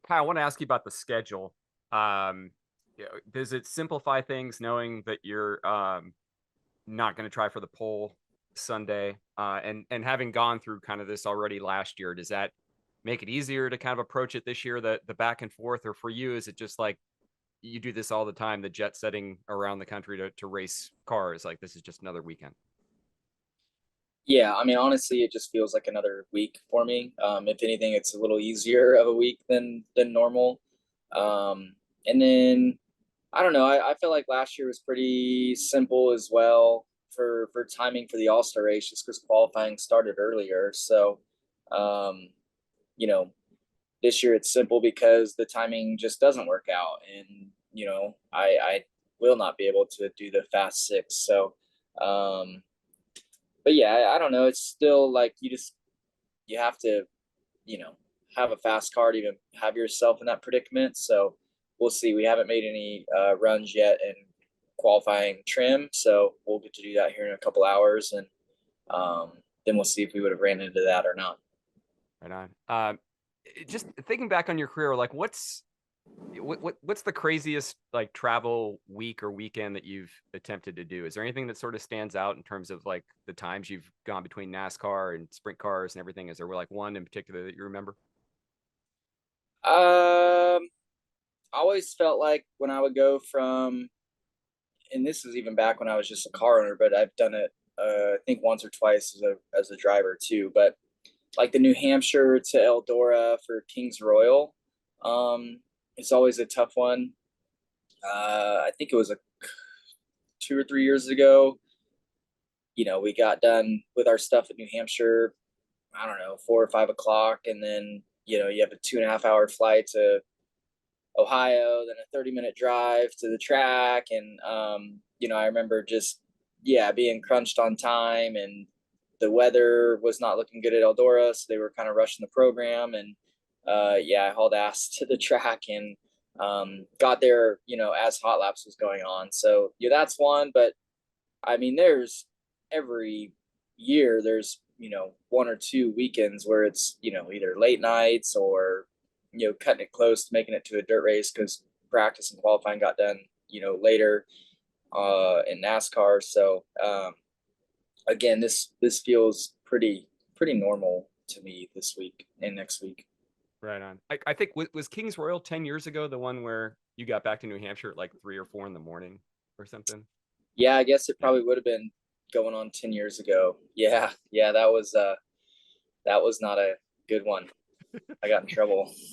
Kyle, I want to ask you about the schedule. Does it simplify things knowing that you're not going to try for the pole Sunday? And having gone through kind of this already last year, does that make it easier to kind of approach it this year, the back and forth? Or for you, is it just like you do this all the time, the jet setting around the country to race cars? Like this is just another weekend. Yeah, I mean, honestly, it just feels like another week for me. If anything, it's a little easier of a week than normal. And then I don't know. I feel like last year was pretty simple as well for timing for the All Star race, just because qualifying started earlier. So, um, you know, this year it's simple because the timing just doesn't work out, and I will not be able to do the fast six. So, um, but yeah, I don't know. It's still like you have to you know have a fast car to even have yourself in that predicament. So we'll see. We haven't made any runs yet in qualifying trim, so we'll get to do that here in a couple hours, and then we'll see if we would have ran into that or not. Right on. Just thinking back on your career, like what's the craziest like travel week or weekend that you've attempted to do? Is there anything that sort of stands out in terms of like the times you've gone between NASCAR and sprint cars and everything? Is there like one in particular that you remember? I always felt like when I would go from, and this is even back when I was just a car owner, but I've done it I think once or twice as a driver too. But like the New Hampshire to Eldora for Kings Royal, it's always a tough one. I think it was 2 or 3 years ago. We got done with our stuff in New Hampshire. I don't know, 4 or 5 o'clock, and then you have a 2.5 hour flight to Ohio, then a 30-minute drive to the track, and I remember just being crunched on time, and the weather was not looking good at Eldora, so they were kind of rushing the program, and I hauled ass to the track and got there, as hot laps was going on. So that's one, but I mean, there's every year there's one or two weekends where it's either late nights or cutting it close to making it to a dirt race because practice and qualifying got done later in NASCAR. So again, this feels pretty normal to me this week and next week. Right on. I think was Kings Royal 10 years ago the one where you got back to New Hampshire at like 3 or 4 in the morning or something? Yeah, I guess it Yeah. probably would have been going on 10 years ago. Yeah, that was not a good one. I got in trouble.